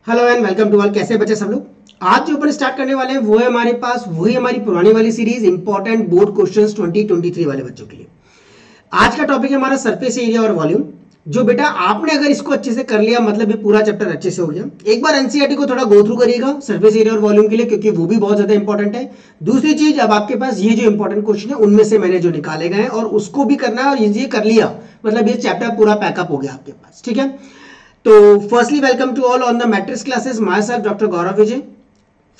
Hello and welcome to all. कैसे बचे सब लोग? आज जो अपन स्टार्ट करने वाले हैं वो है हमारे पास वही हमारी पुरानी वाली सीरीज इंपॉर्टेंट बोर्ड क्वेश्चंस 2023 वाले बच्चों के लिए। आज का टॉपिक है हमारा सरफेस एरिया और वॉल्यूम। जो बेटा आपने अगर इसको अच्छे से कर लिया मतलब ये पूरा चैप्टर अच्छे से हो गया। एक बार एनसीईआरटी को थोड़ा गो थ्रू करिएगा सरफेस एरिया और वॉल्यूम के लिए, क्योंकि वो भी बहुत ज्यादा इंपॉर्टेंट है। दूसरी चीज, अब आपके पास ये जो इंपॉर्टेंट क्वेश्चन है उनमें से मैंने जो निकाले गए हैं और उसको भी करना है, और ये कर लिया मतलब ये चैप्टर पूरा पैकअप हो गया आपके पास। ठीक है, तो firstly welcome to all on the matrix classes. Myself doctor Gaurav Vijay,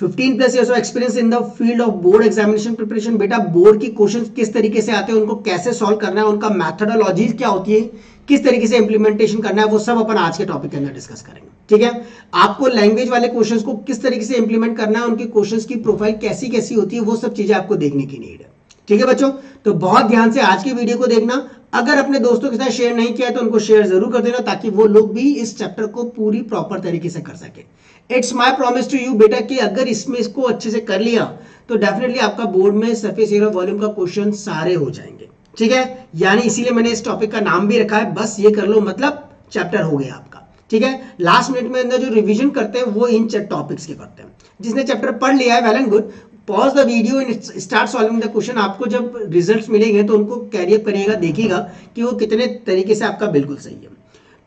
15+ years of experience in the field of board examination preparation। बेटा बोर्ड की क्वेश्चंस किस तरीके से आते हैं, उनको कैसे सॉल्व करना है, उनका मैथडोलॉजी क्या होती है, किस तरीके से इंप्लीमेंटेशन करना है, वो सब अपन आज के टॉपिक के अंदर डिस्कस करेंगे। ठीक है, आपको लैंग्वेज वाले क्वेश्चंस को किस तरीके से इंप्लीमेंट करना है, उनकी क्वेश्चंस की प्रोफाइल कैसी कैसी होती है, वो सब चीजें आपको देखने की नीड है। ठीक है बच्चों, तो बहुत ध्यान से आज की वीडियो को देखना। अगर अपने दोस्तों के साथ शेयर नहीं किया तो उनको शेयर जरूर कर देना, ताकि वो लोग भी इस चैप्टर को पूरी प्रॉपर तरीके से कर सके। It's my promise to you बेटा कि अगर इसमें इसको अच्छे से कर लिया तो डेफिनेटली आपका बोर्ड में सरफेस एरिया वॉल्यूम का क्वेश्चन सारे हो जाएंगे। ठीक है, यानी इसीलिए मैंने इस टॉपिक का नाम भी रखा है बस ये कर लो मतलब चैप्टर हो गया आपका। ठीक है, लास्ट मिनट में अंदर जो रिवीजन करते हैं वो इन टॉपिक्स के करते हैं। जिसने चैप्टर पढ़ लिया है well and good, pause the video and start solving the question. आपको जब रिजल्ट्स मिलेंगे तो उनको कैरी अप करिएगा, देखिएगा कि वो कितने तरीके से आपका बिल्कुल सही है।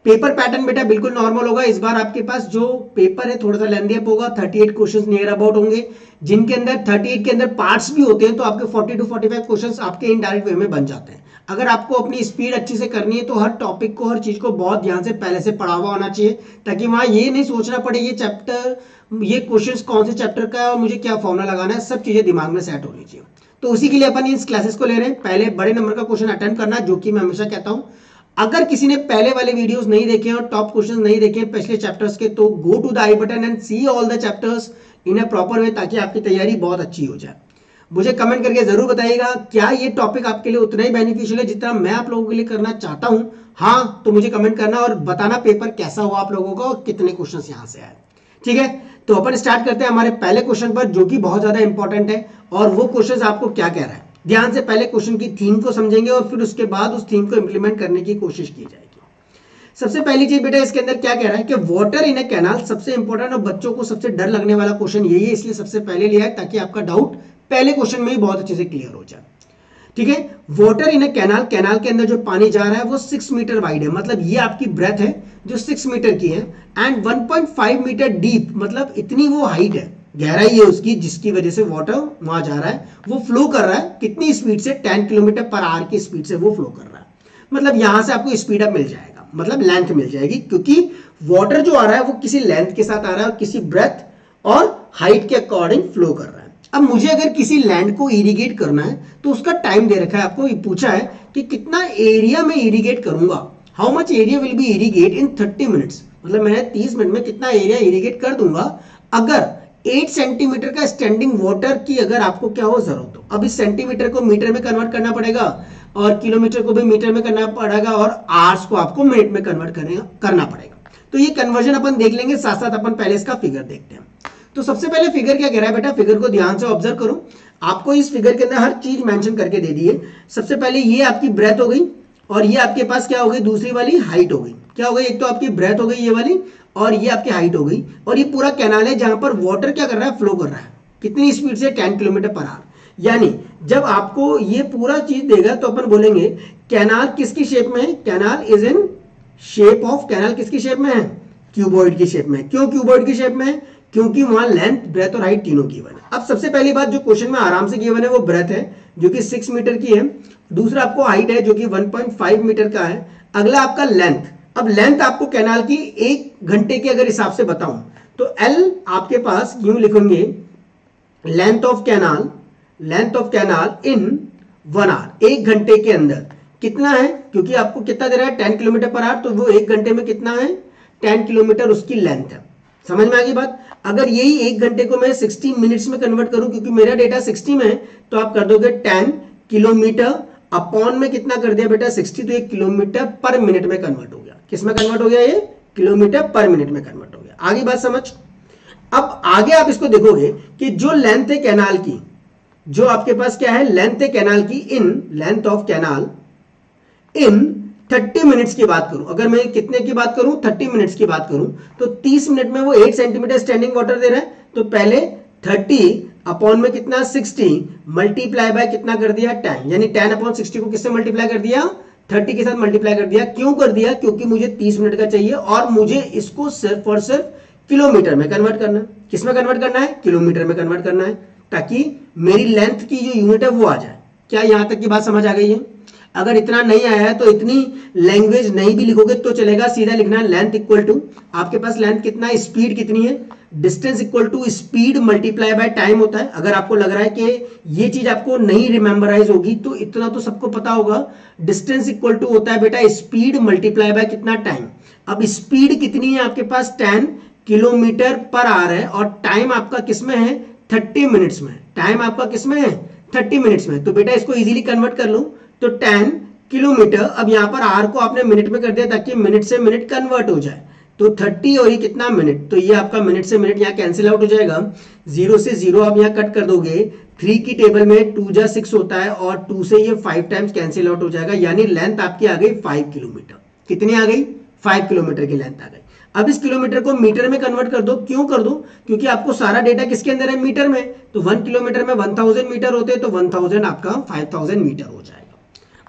पेपर पैटर्न बेटा बिल्कुल नॉर्मल होगा। इस बार आपके पास जो पेपर है थोड़ा सा लेंथी अप होगा। 38 क्वेश्चंस नियर अबाउट होंगे, जिनके अंदर 38 के अंदर पार्ट्स भी होते हैं, तो आपके 40 to 45 क्वेश्चंस आपके इनडायरेक्ट वे में बन जाते हैं। अगर आपको अपनी स्पीड अच्छी से करनी है तो हर टॉपिक को, हर चीज को बहुत ध्यान से पहले से पढ़ा हुआ होना चाहिए, ताकि वहां ये नहीं सोचना पड़े ये चैप्टर, ये क्वेश्चंस कौन से चैप्टर का है और मुझे क्या फॉर्मूला लगाना है, सब चीजें दिमाग में सेट होनी चाहिए। तो उसी के लिए अपन इस क्लासेस को ले रहे हैं। पहले बड़े नंबर का क्वेश्चन अटेम्प्ट करना, जो कि मैं हमेशा कहता हूं अगर किसी ने पहले वाले वीडियोस नहीं देखे और टॉप क्वेश्चंस नहीं देखे पिछले चैप्टर्स के, तो go to the I button and see all the chapters in a proper way, ताकि आपकी तैयारी बहुत अच्छी हो जाए। मुझे कमेंट करके जरूर बताइएगा क्या ये टॉपिक आपके लिए उतना ही बेनिफिशियल है जितना मैं आप लोगों के लिए करना चाहता हूं। हाँ, तो मुझे कमेंट करना और बताना पेपर कैसा हुआ आप लोगों का और कितने क्वेश्चंस यहां से आए। ठीक है, तो अपन स्टार्ट करते हैं हमारे पहले क्वेश्चन पर, जो कि बहुत ज्यादा इंपॉर्टेंट है। और वो क्वेश्चन आपको क्या कह रहा है, ध्यान से पहले क्वेश्चन की थीम को समझेंगे और फिर उसके बाद उस थीम को इंप्लीमेंट करने की कोशिश की जाएगी। सबसे पहली चीज बेटा इसके अंदर क्या कह रहा है कि वाटर इन ए कैनाल, सबसे इंपॉर्टेंट और बच्चों को सबसे डर लगने वाला क्वेश्चन यही है, इसलिए सबसे पहले लिया है ताकि आपका डाउट पहले क्वेश्चन में ही बहुत अच्छे से क्लियर हो जाए। ठीक है, water in A canal, canal के अंदर जो पानी जा रहा है वो 6 मीटर वाइड है, मतलब ये आपकी ब्रेथ है जो 6 मीटर की है, एंड 1.5 मीटर डीप, मतलब इतनी वो हाइट है, गहराई है उसकी, जिसकी वजह से वाटर वहां जा रहा है, वो फ्लो कर रहा है कितनी स्पीड से, 10 किलोमीटर पर आवर की स्पीड से वो फ्लो कर रहा है। मतलब यहां से आपको स्पीड अप मिल जाएगा, मतलब लेंथ मिल जाएगी, क्योंकि वाटर जो आ रहा है वो किसी लेंथ के साथ आ रहा है और किसी ब्रेथ और हाइट के अकॉर्डिंग फ्लो कर रहा है। अब मुझे अगर किसी लैंड को इरिगेट करना है तो उसका टाइम दे रखा है, आपको पूछा है कि कितना एरिया में इरिगेट करूंगा, how much area will be irrigate in 30 minutes, मतलब मैं 30 मिनट में कितना एरिया इरिगेट कर दूंगा अगर 8 सेंटीमीटर का स्टैंडिंग वाटर की अगर आपको क्या हो जरूरत हो। अब इस सेंटीमीटर को मीटर में कन्वर्ट करना पड़ेगा और किलोमीटर को भी मीटर में करना पड़ेगा और आवर्स को आपको मिनट में कन्वर्ट करना पड़ेगा। तो ये कन्वर्जन अपन देख लेंगे, साथ साथ अपन पहले इसका फिगर देखते हैं। तो सबसे पहले फिगर क्या कह रहा है बेटा, फिगर को ध्यान से ऑब्जर्व करो। आपको इस फिगर के अंदर हर चीज मेंशन करके दे दी है। सबसे पहले ये आपकी ब्रेथ हो गई और ये आपके पास क्या हो गई, दूसरी वाली हाइट हो गई। क्या हो गई, एक तो आपकी ब्रेथ हो गई ये वाली और ये आपकी हाइट हो गई, और ये पूरा कैनाल है जहां पर वाटर क्या कर रहा है, फ्लो कर रहा है, कितनी स्पीड से, 10 किलोमीटर पर आवर। यानी जब आपको ये पूरा चीज देगा तो अपन बोलेंगे कैनाल किसकी शेप में है, canal is in shape of, canal किसकी शेप में है, क्यूबॉइड की शेप में। क्यों क्यूबॉइड की शेप में है, क्योंकि वहां लेंथ, ब्रेथ और हाइट तीनों गिवन है। अब सबसे पहली बात जो क्वेश्चन में आराम से गिवन है वो ब्रेथ है जो कि 6 मीटर की है, दूसरा आपको हाइट है जो कि 1.5 मीटर का है, अगला आपका लेंथ। अब लेंथ आपको कैनाल की 1 घंटे के अगर हिसाब से बताऊं तो एल आपके पास यूं लिखेंगे, length of canal in 1 hour, 1 घंटे के अंदर कितना है, क्योंकि आपको कितना दे रहा है, 10 किलोमीटर पर आवर, तो वो 1 घंटे में कितना है, 10 किलोमीटर उसकी लेंथ है। समझ में आ गई बात। अगर यही 1 घंटे को मैं 60 मिनट्स में कन्वर्ट करूं, क्योंकि मेरा डेटा 60 में है, तो आप कर दोगे 10 किलोमीटर अपॉन में कितना कर दिया बेटा, 60, तो 1 किलोमीटर पर मिनट में कन्वर्ट हो गया। किस में कन्वर्ट हो गया, ये किलोमीटर पर मिनट में कन्वर्ट हो गया। आगे बात समझ। अब आगे आप इसको देखोगे कि जो लेंथ है कैनाल की, जो आपके पास क्या है, लेंथ है कैनाल की in, length of canal in 30 minutes की बात करूं, अगर मैं कितने की बात करूं 30 मिनट्स की बात करूं, तो 30 मिनट में वो 8 सेंटीमीटर स्टैंडिंग वाटर दे रहा है। तो पहले 30 अपॉन में कितना 60 मल्टीप्लाई बाय कितना कर दिया 10, यानी 10 अपॉन 60 को किससे मल्टीप्लाई कर दिया 30 के साथ मल्टीप्लाई कर दिया। क्यों कर दिया, क्योंकि मुझे 30 मिनट का चाहिए और मुझे इसको सिर्फ और सिर्फ किलोमीटर में कन्वर्ट करना है। किस में कन्वर्ट करना है, किलोमीटर में कन्वर्ट करना है, ताकि मेरी लेंथ की जो यूनिट है वो आ जाए। क्या यहां तक की बात समझ आ गई है? अगर इतना नहीं आया है तो इतनी लैंग्वेज नहीं भी लिखोगे तो चलेगा, सीधा लिखना है लेंथ इक्वल टू, आपके पास लेंथ कितना है, स्पीड कितनी है, distance equal to speed multiply by time होता है। अगर आपको लग रहा है कि ये चीज आपको नहीं रिमेंबराइज होगी तो इतना तो सबको पता होगा, डिस्टेंस इक्वल टू होता है बेटा स्पीड मल्टीप्लाई बाय कितना टाइम। अब स्पीड कितनी है आपके पास 10 किलोमीटर पर आवर है और टाइम आपका किसमें है 30 मिनट्स में, टाइम आपका किसमें है 30 मिनट्स में। तो बेटा इसको इजीली कन्वर्ट कर लो, तो 10 किलोमीटर, अब यहां पर आर को आपने मिनट में कर दिया ताकि मिनट से मिनट कन्वर्ट हो जाए। तो 30 और ये कितना मिनट, तो ये आपका मिनट से मिनट यहाँ कैंसिल आउट हो जाएगा, 0 से 0 आप यहाँ कट कर दोगे, 3 की टेबल में 2 जा 6 होता है और 2 से ये 5 टाइम्स कैंसिल आउट हो जाएगा, यानी लेंथ आपकी आ गई 5 किलोमीटर। कितनी आ गई 5 किलोमीटर की लेंथ आ गई। अब इस किलोमीटर को मीटर में कन्वर्ट कर दो। क्यों कर दो, क्योंकि आपको सारा डेटा किसके अंदर है, मीटर में। तो 1 किलोमीटर में 1000 मीटर होते हैं, तो 1000 आपका 5000 मीटर हो जाएगा।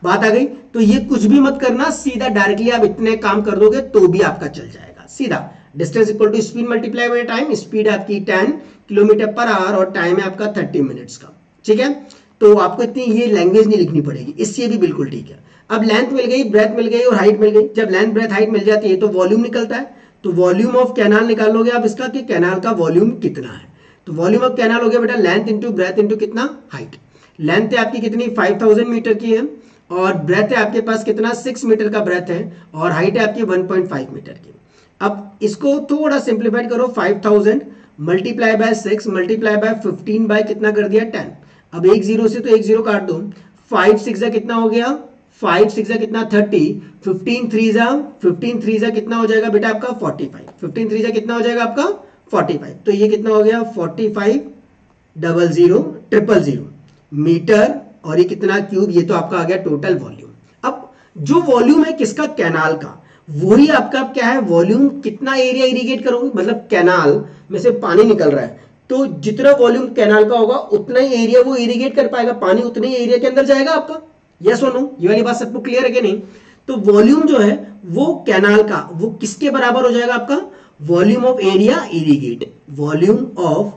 बात आ गई। तो ये कुछ भी मत करना, सीधा डायरेक्टली आप इतने काम कर दोगे तो भी आपका चल जाएगा। सीधा distance equal to speed multiply by time, speed आपकी 10 किलोमीटर पर आवर और टाइम है आपका 30 मिनट्स का। ठीक है, तो आपको इतनी ये लैंग्वेज नहीं लिखनी पड़ेगी, इससे भी बिल्कुल ठीक है। अब लेंथ मिल गई, ब्रेथ मिल गई और हाइट मिल गई। जब लेंथ ब्रेथ हाइट मिल जाती है तो वॉल्यूम निकलता है। तो वॉल्यूम ऑफ कैनाल निकाल लोगे आप इसका कि कैनाल का वॉल्यूम कितना है। तो वॉल्यूम ऑफ कैनाल हो गया बेटा लेंथ इंटू ब्रेथ इंटू कितना हाइट। लेंथ है आपकी कितनी 5000 मीटर की है और ब्रेथ है आपके पास कितना 6 मीटर का ब्रेथ है और हाइट है आपकी 1.5 मीटर की। अब इसको थोड़ा सिंप्लीफाइड करो, 5000 multiply by 6 multiply by 15 by कितना कर दिया 10। अब एक जीरो से तो एक जीरो काट दो, 5 6 कितना हो गया 5 6 कितना 30, 15 3 जा कितना हो जाएगा बेटा आपका 45, 15 3 जा कितना हो जाएगा आपका 45। तो ये कितना हो गया 45,000,000 मीटर और ये कितना क्यूब, ये तो आपका आ गया टोटल वॉल्यूम। अब जो वॉल्यूम है किसका, कैनाल का, वही आपका क्या है वॉल्यूम। कितना एरिया इरिगेट करोगे, मतलब कैनाल में से पानी निकल रहा है तो जितना वॉल्यूम कैनाल का होगा उतना ही एरिया वो इरिगेट कर पाएगा, पानी उतने ही एरिया के अंदर जाएगा आपका। यस और नो, ये वाली बात सबको क्लियर है कि नहीं। तो वॉल्यूम जो है वो कैनाल का वो किसके बराबर हो जाएगा आपका, volume of area irrigate, volume of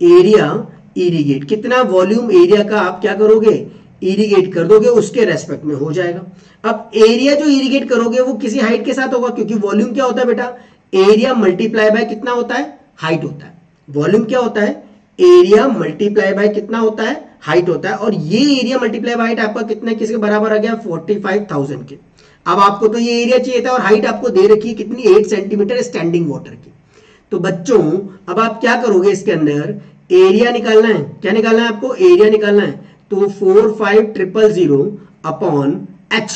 area irrigate. कितना वॉल्यूम एरिया का आप क्या करोगे इरिगेट कर दोगे, उसके रेस्पेक्ट में हो जाएगा। अब एरिया जो इरिगेट करोगे वो किसी हाइट के साथ होगा, क्योंकि वॉल्यूम क्या होता है बेटा, एरिया मल्टीप्लाई बाय कितना होता है, हाइट होता है। वॉल्यूम क्या होता है, एरिया मल्टीप्लाई बाय कितना होता है, हाइट होता है। और ये एरिया मल्टीप्लाई बाय हाइट आपका कितने किसके बराबर आ गया 45,000 के। अब आपको तो ये एरिया चाहिए था और हाइट आपको दे रखी है कितनी 8 सेंटीमीटर स्टैंडिंग वाटर की। तो बच्चों अब आप क्या करोगे, इसके अंदर एरिया निकालना है। क्या निकालना है आपको, एरिया निकालना है। तो 45,000 अपॉन h,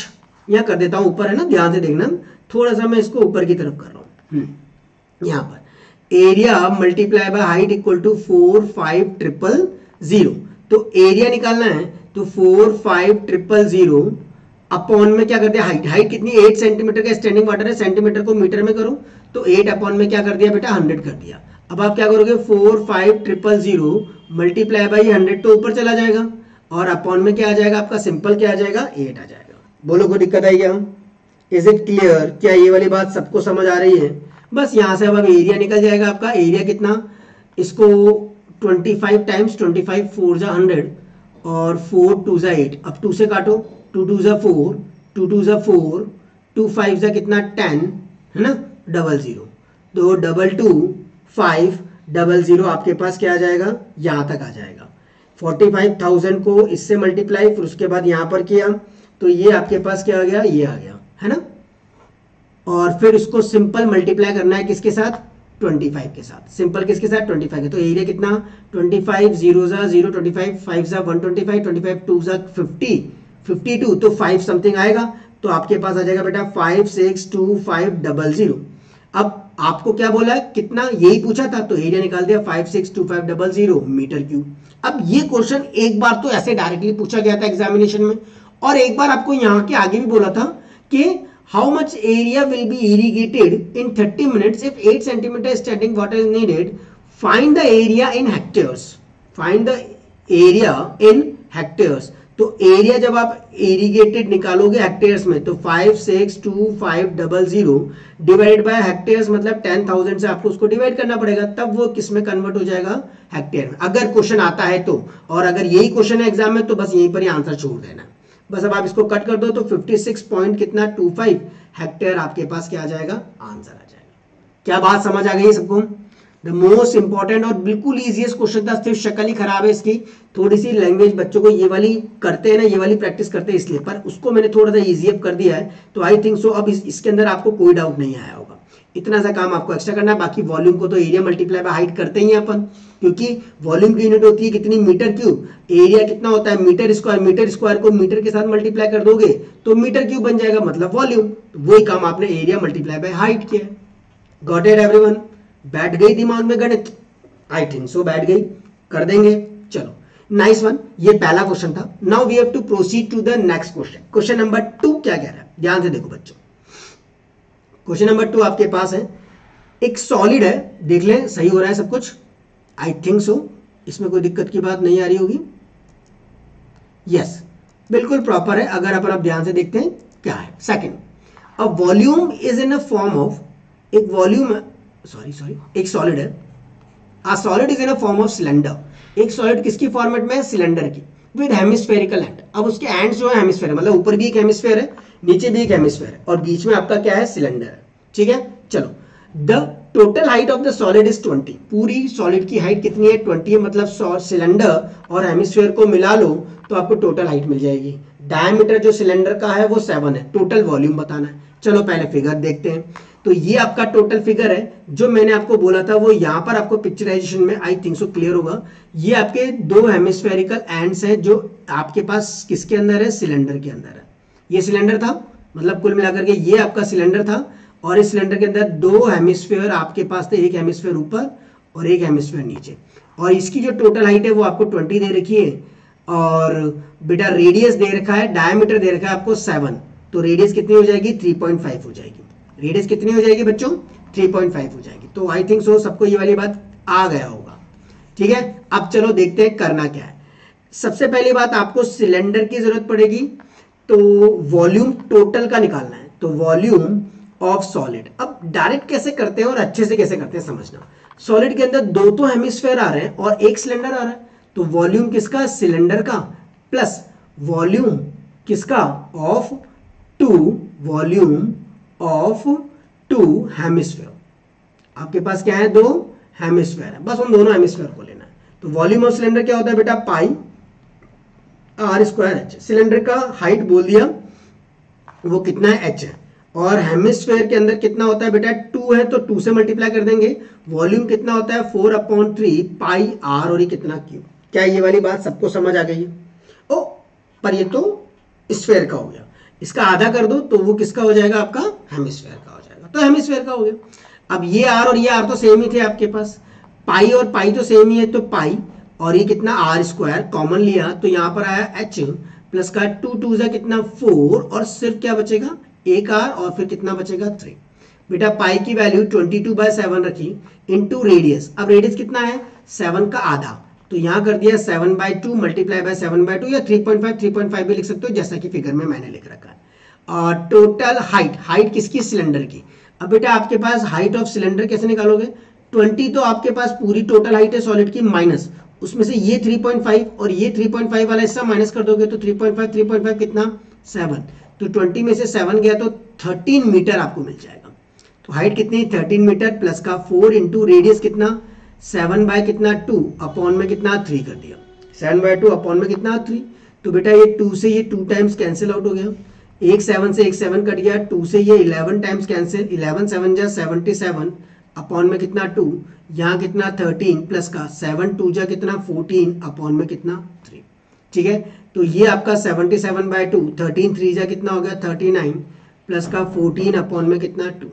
यहां कर देता हूं ऊपर है ना, ध्यान से देखना, थोड़ा सा मैं इसको ऊपर की तरफ कर रहा हूं। यहां पर area multiply by height equal to 45,000। तो एरिया निकालना है तो 45,000 अपॉन में क्या कर दिया हाइट, हाइट कितनी 8 सेंटीमीटर का स्टैंडिंग वाटर है, सेंटीमीटर को मीटर में करो तो 8 अपॉन में क्या कर दिया बेटा 100 कर दिया। अब आप क्या करोगे 45,000 मल्टीप्लाई बाई 100 तो ऊपर चला जाएगा और अपॉन में क्या आ जाएगा आपका सिंपल क्या आ जाएगा 8 आ जाएगा। बोलो कोई दिक्कत आई क्या, इज इट क्लियर, क्या ये वाली बात सबको समझ आ रही है। बस यहां से अब एरिया निकल जाएगा आपका, एरिया कितना, इसको 25 टाइम्स 25 4 जा 100 और 4 2 जा 8, अब 2 से काटो, 2 2 जा 4, 2 2 जा 4, 2 5 जा कितना 10 है ना, 00, तो 22,500 आपके पास क्या आ जाएगा, यहां तक आ जाएगा। 45,000 को इससे मल्टीप्लाई, फिर उसके बाद यहां पर किया तो ये आपके पास क्या आ गया, ये आ गया है ना। और फिर इसको सिंपल मल्टीप्लाई करना है किसके साथ, 25 के साथ। सिंपल किसके साथ 25 के, तो एरिया कितना 25 0 जा 0, 25 5 जा 125, 25 2 जा 50, 52 तो 5 समथिंग आएगा। तो आपके पास आ जाएगा बेटा 562500। अब आपको क्या बोला है कितना, यही पूछा था तो एरिया निकाल दिया 562500 मीटर क्यूब। अब ये क्वेश्चन एक बार तो ऐसे डायरेक्टली पूछा गया था एग्जामिनेशन में, और एक बार आपको यहाँ के आगे भी बोला था कि how much area will be irrigated in 30 minutes if 8 centimetre standing water is needed, find the area in hectares, find the area in hectares. तो एरिया जब आप इरिगेटेड निकालोगे हेक्टेयर्स में तो 562,500 डिवाइडेड बाय हेक्टेयर्स मतलब 10,000 से आपको उसको डिवाइड करना पड़ेगा, तब वो किस में कन्वर्ट हो जाएगा, हेक्टेयर में, अगर क्वेश्चन आता है तो। और अगर यही क्वेश्चन है एग्जाम में तो बस यहीं पर ही आंसर छोड़ देना। बस अब आप इसको कट कर दो तो 56 पॉइंट कितना 25 हेक्टेयर आपके पास क्या आ जाएगा, आंसर आ जाएगा। क्या बात समझ आ गई सबको? द मोस्ट इंपॉर्टेंट और बिल्कुल इजीएस्ट क्वेश्चन था, सिर्फ शक्ल ही खराब है इसकी, थोड़ी सी लैंग्वेज बच्चों को ये वाली करते हैं ना, ये वाली प्रैक्टिस करते हैं इसलिए, पर उसको मैंने थोड़ा सा इजी अप कर दिया है। तो आई थिंक सो अब इसके अंदर आपको कोई डाउट नहीं आया होगा। इतना सा काम आपको एक्स्ट्रा करना है, बाकी वॉल्यूम को तो एरिया मल्टीप्लाई बाय हाइट करते ही हैं अपन, क्योंकि वॉल्यूम की यूनिट होती है कितनी, मीटर क्यूब। एरिया कितना होता है, मीटर स्क्वायर। मीटर स्क्वायर को मीटर के साथ मल्टीप्लाई कर दोगे तो मीटर क्यूब बन जाएगा, मतलब वॉल्यूम। तो वही काम आपने एरिया मल्टीप्लाई बाय हाइट किया। Got it everyone? बैठ गई दिमाग में गणित? आई थिंक सो बैठ गई, कर देंगे। चलो नाइस वन, ये पहला क्वेश्चन था। Now we have to proceed to the next question. Question number 2 क्या कह रहा है, ध्यान से देखो बच्चों। क्वेश्चन नंबर 2 आपके पास है, एक सॉलिड है, देख लें सही हो रहा है सब कुछ, आई थिंक सो, इसमें कोई दिक्कत की बात नहीं आ रही होगी। यस, बिल्कुल प्रॉपर है, अगर अपन अब ध्यान से देखते हैं क्या है। Second, a volume is in a form of, एक वॉल्यूम सॉरी एक सॉलिड है, a solid is in a form of cylinder. एक सॉलिड किसकी फॉर्मेट में है, सिलेंडर की, विद हेमिस्फेरिकल एंड। अब उसके एंड्स जो है हेमिस्फेयर, मतलब ऊपर भी एक हेमिस्फेयर है, नीचे भी एक हेमिस्फेयर है, और बीच में आपका क्या है, सिलेंडर है। ठीक है, चलो। The total height of the solid is 20। पूरी सॉलिड की हाइट कितनी है, 20 है, मतलब सिलेंडर और हेमिस्फेयर को मिला लो तो आपको टोटल हाइट मिल जाएगी। डायमीटर जो सिलेंडर का है वो 7 है। टोटल वॉल्यूम बताना है। चलो पहले फिगर देखते हैं। तो ये आपका टोटल फिगर है, जो मैंने आपको बोला था वो यहां पर आपको पिक्चराइजेशन में आई थिंक सो क्लियर होगा। ये आपके 2 हेमिस्फेरिकल एंड्स हैं जो आपके पास किसके अंदर है, सिलेंडर के अंदर है। ये सिलेंडर था, मतलब कुल मिलाकर के ये आपका सिलेंडर था, और इस सिलेंडर के अंदर 2 हेमिस्फेयर आपके पास थे, एक हेमिस्फेयर ऊपर और एक हेमिस्फेयर नीचे। और इसकी जो टोटल हाइट है वो आपको 20 दे रखी है, और बेटा रेडियस दे रखा है, डायमीटर दे रखा है आपको 7। तो रेडियस कितनी हो जाएगी, 3.5 हो जाएगी। रेडियस कितनी हो जाएगी बच्चों, 3.5 हो जाएगी। तो आई थिंक सो सबको ये वाली बात आ गया होगा। ठीक है, अब चलो देखते हैं करना क्या है। सबसे पहली बात, आपको सिलेंडर की जरूरत पड़ेगी, तो वॉल्यूम टोटल का निकालना है। तो वॉल्यूम ऑफ सॉलिड, अब डायरेक्ट कैसे करते हैं और अच्छे से कैसे करते हैं समझना। सॉलिड के अंदर 2 तो हेमिस्फेयर आ रहे हैं और एक सिलेंडर आ रहा है, तो वॉल्यूम किसका, सिलेंडर का, प्लस वॉल्यूम किसका, ऑफ 2, वॉल्यूम ऑफ 2 हेमिस्फेयर। आपके पास क्या है, 2 हेमिस्फेयर है, बस उन दोनों हेमिस्फेयर को लेना है। तो वॉल्यूम ऑफ सिलेंडर क्या होता है बेटा, पाई r स्क्वायर h। सिलेंडर का हाइट बोल दिया, वो कितना है, h है, और हेमिस्फेयर के अंदर कितना होता है बेटा, 2 है, तो 2 से मल्टीप्लाई कर देंगे। वॉल्यूम कितना होता है, 4/3 पाई r, और ये कितना क्यूब। क्या ये वाली बात सबको समझ आ गई है? ओ, पर ये तो स्फेयर का हो गया, इसका आधा कर दो तो वो किसका हो जाएगा, आपका हेमिस्फेयर का हो जाएगा। तो हेमिस्फेयर का हो गया। अब ये r और ये r तो सेम ही थे आपके पास, पाई और पाई तो सेम ही है, तो पाई और ये कितना r स्क्वायर कॉमन लिया, तो यहां पर आया h प्लस का 2 2 जा कितना 4, और सिर्फ क्या बचेगा, एक r, और फिर कितना बचेगा 3। बेटा पाई की वैल्यू 22/7 रखी इंटू रेडियस। अब रेडियस कितना है, 7 का आधा, तो यहां कर दिया 7/2 मल्टीप्लाई बाय 7/2, या 3.5 भी लिख सकते हो जैसा कि फिगर में मैंने लिख रखा है। और टोटल हाइट, हाइट किसकी, सिलेंडर की। अब बेटा आपके पास हाइट ऑफ सिलेंडर कैसे निकालोगे, 20 तो आपके पास पूरी टोटल हाइट है सॉलिड की, माइनस उसमें से ये 3.5 और ये 3.5 वाला हिस्सा माइनस कर दोगे तो 3.5 कितना, 7। तो 20 में से 7 गया तो 13 मीटर आपको मिल जाएगा। तो हाइट कितनी, 13 मीटर, प्लस का 4 इंटू रेडियस कितना, 7 बाय कितना 2 अपॉन में कितना 3 कर दिया, 7/2 अपॉन में कितना 3। तो बेटा ये 2 से ये 2 टाइम्स कैंसिल आउट हो गया, एक 7 से एक 7 कट गया, 2 से ये 11 टाइम्स कैंसिल, 11 7 जा 77 अपॉन में कितना 2, यहाँ कितना 13 प्लस का 7 2 जा कितना 14 अपॉन में कितना 3। ठीक है, तो ये आपका 77/2, 13 3 जा कितना हो गया 39 प्लस का 14 अपॉन में कितना 2,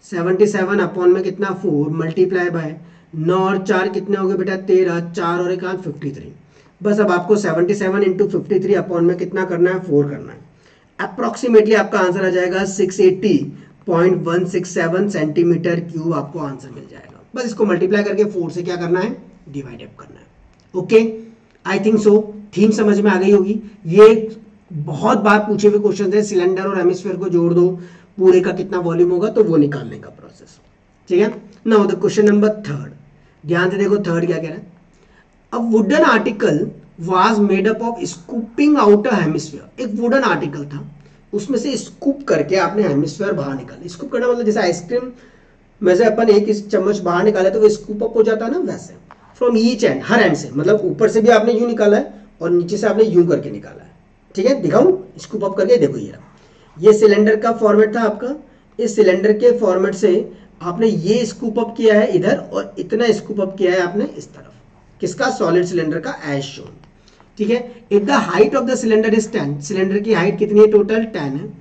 77 अपॉन में कितना 4 मल्टीप्लाई बाय 9 और 4 कितने हो गए बेटा 13, 4 और 1 53। बस अब आपको 77 इंटू 53 अपॉन में कितना करना है 4 करना है। अप्रोक्सीमेटली आपका आंसर आ जाएगा 680.167 सेंटीमीटर क्यूब आपको आंसर मिल जाएगा। बस इसको मल्टीप्लाई करके 4 से क्या करना है, डिवाइड अप करना है। Okay, I think so theme समझ में आ गई होगी। ये बहुत बार पूछे हुए क्वेश्चन है, सिलेंडर और हेमिस्फीयर को जोड़ दो, पूरे का कितना वॉल्यूम होगा, तो वो निकालने का प्रोसेस। ठीक है, नाउ द क्वेश्चन नंबर 3, ध्यान से देखो 3 क्या कह रहा है। A wooden article was made up of scooping out a hemisphere. एक वुडन आर्टिकल था, उसमें से स्कूप करके आपने हेमिस्फीयर बाहर निकाला। स्कूप करना मतलब जैसे आइसक्रीम में से अपन एक चम्मच बाहर निकाले तो वो स्कूप अप हो जाता है ना, वैसे from each and, her and से, मतलब ऊपर से भी आपने यूं निकाला है और नीचे से आपने यूं करके निकाला है। ठीक है, दिखाऊं स्कूप अप करके, देखो ये सिलेंडर का फॉर्मेट था आपका। इस सिलेंडर के फॉर्मेट से आपने ये स्कूप अप किया है इधर और इतना स्कूप अप किया है आपने इस तरफ, किसका, सॉलिड सिलेंडर का, एज शोन। ठीक है, if the height of the cylinder is 10, cylinder की हाइट कितनी है, टोटल 10 है,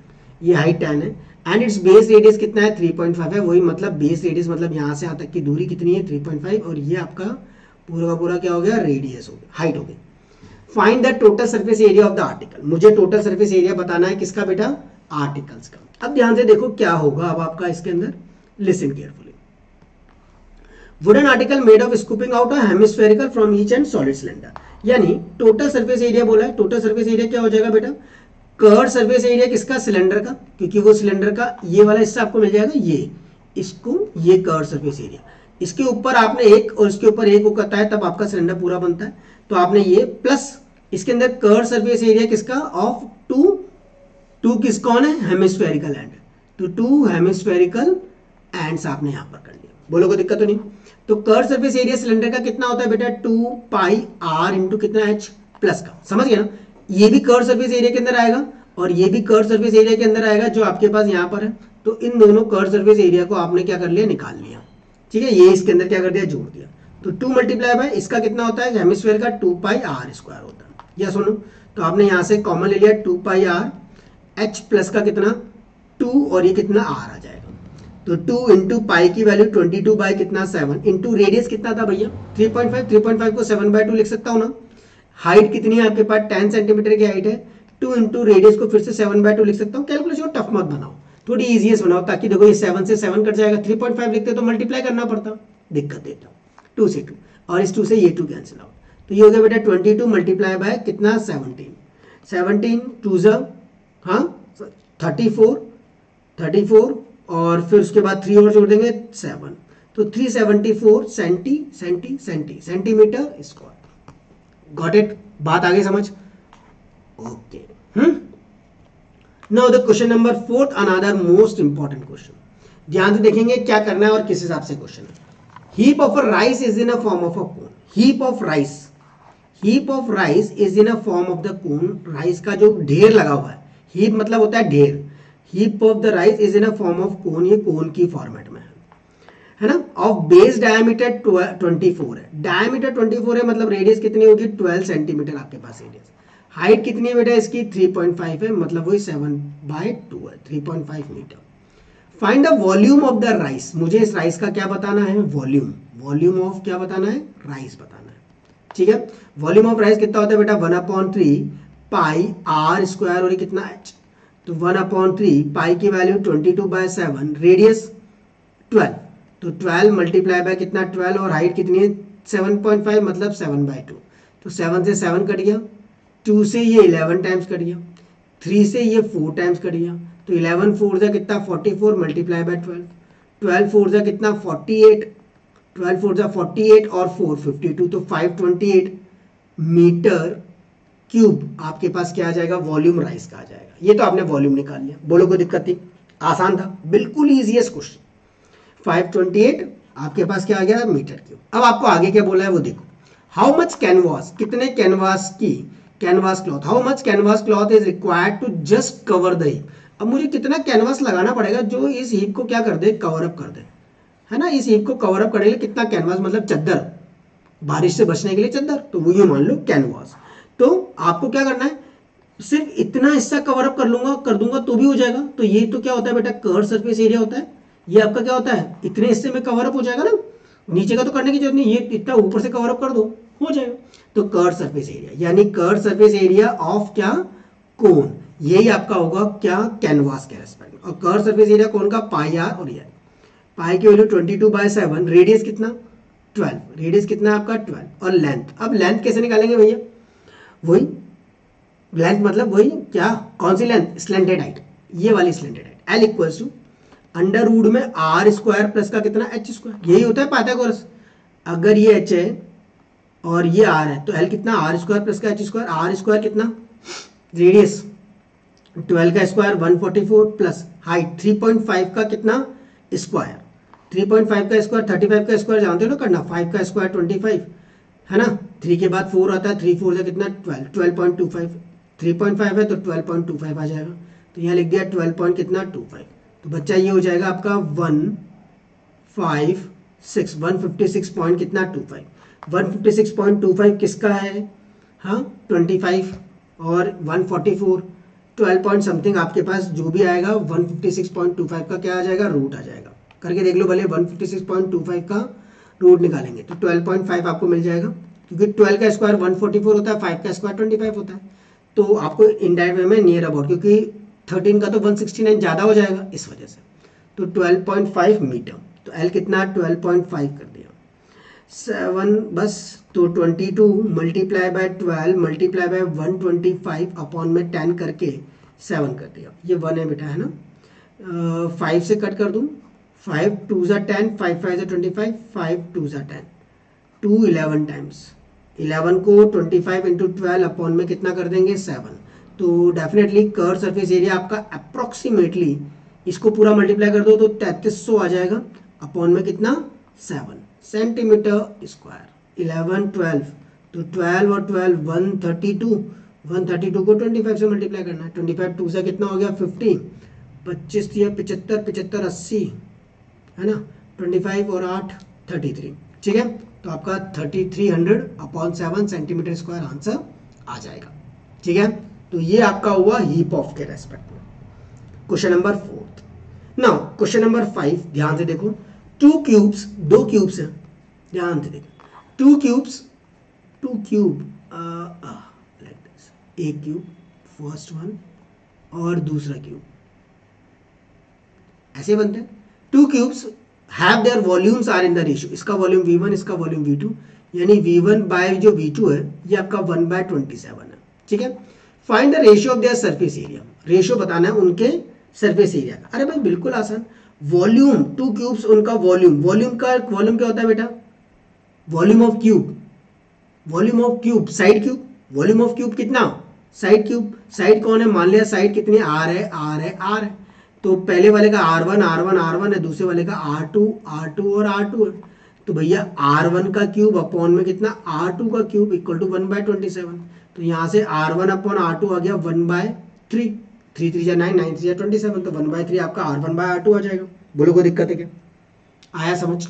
ये हाइट 10 है, एंड इट्स बेस रेडियस कितना है, 3.5 है। वही मतलब बेस रेडियस मतलब यहाँ से यहाँ तक की दूरी कितनी है, 3.5, और ये आपका पूरा का पूरा क्या हो गया, रेडियस हो गया, हाइट हो गई। Find the total surface area of the article. मुझे टोटल सरफेस एरिया बताना है, किसका बेटा, आर्टिकल्स का। अब ध्यान से देखो क्या होगा अब आपका इसके अंदर, listen carefully. Wooden article made of scooping out a hemispherical from each and solid cylinder, यानी टोटल सरफेस एरिया बोला है। टोटल सरफेस एरिया क्या हो जाएगा बेटा, कर्व सरफेस एरिया किसका, सिलेंडर का, क्योंकि वो सिलेंडर का ये वाला हिस्सा आपको मिल जाएगा, ये इसको, ये कर्व सरफेस एरिया, इसके ऊपर आपने एक और इसके ऊपर एक करता है तब आपका सिलेंडर पूरा बनता है। तो आपने ये प्लस इसके अंदर कर्व सरफेस एरिया किसका, ऑफ टू किस कौन है, हेमिस्फेरिकल एंड, तो 2 हेमिस्फेरिकल एंड्स आपने यहां पर कर लिया। बोलो कोई दिक्कत तो नहीं। तो कर्व सरफेस एरिया सिलेंडर का कितना होता है बेटा, 2 पाई r इंटू कितना h प्लस का, समझ गया ना। ये भी कर्व सरफेस एरिया के अंदर आएगा और ये भी कर्व सरफेस एरिया के अंदर आएगा जो आपके पास यहाँ पर है। तो इन दोनों कर्व सरफेस एरिया को आपने क्या कर लिया, निकाल लिया। ठीक है, ये इसके अंदर क्या कर दिया, जोड़ दिया। तो 2 मल्टीप्लाई बाय इसका कितना होता है, हेमिस्फीयर का 2 पाई r स्क्वायर होता है, या सुनो। तो आपने यहाँ से कॉमन ले लिया 2 पाई r, h प्लस का कितना 2 और ये कितना r आ जाएगा। तो 2 इंटू पाई की वैल्यू 22 बाई कितना 7 इंटू रेडियस कितना था भैया 3.5 को 7/2 लिख सकता हूँ ना। हाइट कितनी है आपके पास, 10 सेंटीमीटर की हाइट है, 2 इंटू रेडियस को फिर से 7/2 लिख सकता हूँ। कैलकुलेशन टफ मत बनाओ, थोड़ी इजीएस्ट बनाओ, ताकि देखो ये 7 से 7 कट जाएगा, 3.5 लिखते तो मल्टीप्लाई करना पड़ता, दिक्कत देता। 2 से 2 और इस 2 से ये 2 कैंसिल आउट, तो ये हो गया बेटा 22 मल्टीप्लाई बाय कितना 17 2 हाँ 34 और फिर उसके बाद 3 और जोड़ देंगे 7, तो 374 सेंटीमीटर स्क्वायर। गॉट इट, बात आगे समझ। Okay, now the question number 4, another most important question. ध्यान से देखेंगे क्या करना है और किस हिसाब से क्वेश्चन है। Heap of rice is in a form of a cone. Heap of rice is in a form of the cone. Rice का जो ढेर लगा हुआ है, हीप मतलब होता है ढेर, heap of the rice is in a form of cone, ये कोन की फॉर्मेट में है ना। ऑफ बेस डायमीटर 24 है, डायमीटर 24 है मतलब रेडियस कितनी होगी 12 सेंटीमीटर आपके पास रेडियस। हाइट कितनी है बेटा इसकी 3.5 है, मतलब वही 7/2 है, 3.5 metre. Find the volume of the rice. मुझे इस राइस का क्या बताना है, वॉल्यूम ऑफ क्या बताना है, राइस बताना है। ठीक है, वॉल्यूम ऑफ राइस कितना होता है बेटा 1/3 पाई r स्क्वायर और ये कितना h, तो 1/3 पाई की वैल्यू 22/7, रेडियस 12, तो 12 मल्टीप्लाई बाय कितना 12 और हाइट कितनी है 7.5 मतलब 7/2, तो 7 से 7 कट गया, 2 से ये 11 टाइम्स कट गया, 3 से ये 4 टाइम्स कट गया, तो 11 4 जा कितना 44 मल्टीप्लाई बाय 12 4 जा कितना 48, 12 4 जा 48 और 4 52, तो 528 मीटर क्यूब आपके पास क्या आ जाएगा, वॉल्यूम राइस का आ जाएगा। ये तो आपने वॉल्यूम निकाल लिया, बोलो कोई दिक्कत थी, आसान था, बिल्कुल इजीएस्ट क्वेश्चन। 528 आपके पास क्या आ गया, मीटर क्यूब। अब आपको आगे क्या बोला है वो देखो। हाउ मच कैनवास, कितने canvas cloth, how much canvas cloth is required to just cover the heap. अब मुझे कितना कैनवास लगाना पड़ेगा जो इस हीप को क्या कर दे, कवर अप कर दे, है ना। इस हीप को कवर अप करने के लिए कितना कैनवास, मतलब चद्दर, बारिश से बचने के लिए चद्दर, तो वो ये मान लो कैनवास। तो आपको क्या करना है, सिर्फ इतना हिस्सा कवर अप कर दूंगा तो भी हो जाएगा। तो ये तो क्या होता है बेटा कर्व सरफेस एरिया होता है, ये आपका क्या होता है, इतने हिस्से में कवर अप हो जाएगा ना, नीचे का तो करने की जरूरत नहीं, ये इतना ऊपर से कवर अप कर दो हो जाएगा। तो कर्व सरफेस एरिया, यानी कर्व सरफेस एरिया ऑफ क्या, कोन, यही आपका होगा क्या, कैनवास के रेस्पेक्ट में। और कर्व सरफेस एरिया कौन का, पाई आर और ये पाई की वैल्यू 22/7, रेडियस कितना 12, रेडियस कितना है आपका 12, और लेंथ, अब लेंथ कैसे निकालेंगे भैया, वही लेंथ मतलब वही क्या, कौन सी लेंथ, स्लैंटेड हाइट, ये वाली slanted height, L equals to under root में आर स्क्वायर प्लस का कितना एच स्क्वायर, यही होता है पाइथागोरस। अगर ये एच है और ये आर है तो एल कितना, आर स्क्वायर प्लस का एच स्क्वायर, आर स्क्वायर कितना, रेडियस 12 का स्क्वायर 144 प्लस हाइट 3.5 का कितना स्क्वायर, 3.5 का स्क्वायर 35 का स्क्वायर जानते हो ना करना, 5 का स्क्वायर 25 है ना, 3 के बाद 4 आता है, 3 4 से कितना 12, 12.25, 3.5 है तो 12.25 आ जाएगा, तो यहाँ लिख दिया 12 कितना 25, तो बच्चा ये हो जाएगा आपका 156 पॉइंट कितना 25, 156.25 किसका है, हाँ 25 और 144 12 पॉइंट समथिंग आपके पास जो भी आएगा 156.25 का क्या आ जाएगा, रूट आ जाएगा, करके देख लो भले, 156.25 का रूट निकालेंगे तो 12.5 आपको मिल जाएगा, क्योंकि 12 का स्क्वायर 144 होता है, 5 का स्क्वायर 25 होता है, तो आपको इनडायरेक्ट वे में नियर अबाउट, क्योंकि 13 का तो 169 ज़्यादा हो जाएगा इस वजह से, तो 12.5 मीटर, तो एल कितना 12.5 कर दिया, 7 बस, तो 22 multiply by 12 multiply by 125 upon में 10 करके 7 कर दिया, ये 1 है बेटा है ना, 5 से कट कर दूँ, 5 2 ज़ा 10, 5 5 ज़ा 25, 5 2 ज़ा 10, 2 11 टाइम्स, 11 को 25 इंटू 12 अपॉन में कितना कर देंगे 7, तो डेफिनेटली कर्व सरफेस एरिया आपका अप्रोक्सीमेटली, इसको पूरा मल्टीप्लाई कर दो तो 3300 आ जाएगा, अपॉन में कितना 7 सेंटीमीटर स्क्वायर, 11 12, तो 12 और 12 132, 132 को 25 से मल्टीप्लाई करना है, 25 2 से कितना हो गया 50, 25 या 75, 75 80 है ना, 25 और 8 33, ठीक है, तो आपका 3300 अपॉन 7 सेंटीमीटर स्क्वायर आंसर आ जाएगा, ठीक है, तो ये आपका हुआ हीप ऑफ के रेस्पेक्ट में। Question number 4। Now question number 5 ध्यान से देखो, 2 क्यूब्स, 2 क्यूब्स हैं, ध्यान से देखो, 2 क्यूब्स, 2 क्यूब लाइक दिस, एक क्यूब फर्स्ट वन और दूसरा क्यूब ऐसे बनते हैं, 2 cubes have their volumes are in the ratio, इसका वॉल्यूम v1 इसका वॉल्यूम v2, यानी v1 बाय जो v2 है ये आपका 1/27 है, ठीक है, find the ratio of their surface area, ratio बताना है उनके सरफेस एरिया का, अरे भाई बिल्कुल आसान, वॉल्यूम 2 क्यूब्स उनका वॉल्यूम, वॉल्यूम का वॉल्यूम क्या होता है बेटा, volume of cube, volume of cube side cube, volume of cube कितना साइड क्यूब, साइड कौन है, मान लिया साइड कितनी r है, r है, r है, तो पहले वाले का r1 r1 r1 है, दूसरे वाले का r2 r2 और r2 है, तो भैया r1 का क्यूब अपॉन में कितना r2 का क्यूब इक्वल टू 1/27, तो यहाँ से r1 अपॉन r2 आ गया 1/3, 3 3 9 9 3 27, तो 1/3 आपका r1/r2 आ जाएगा, बोलो कोई दिक्कत है क्या, आया समझ।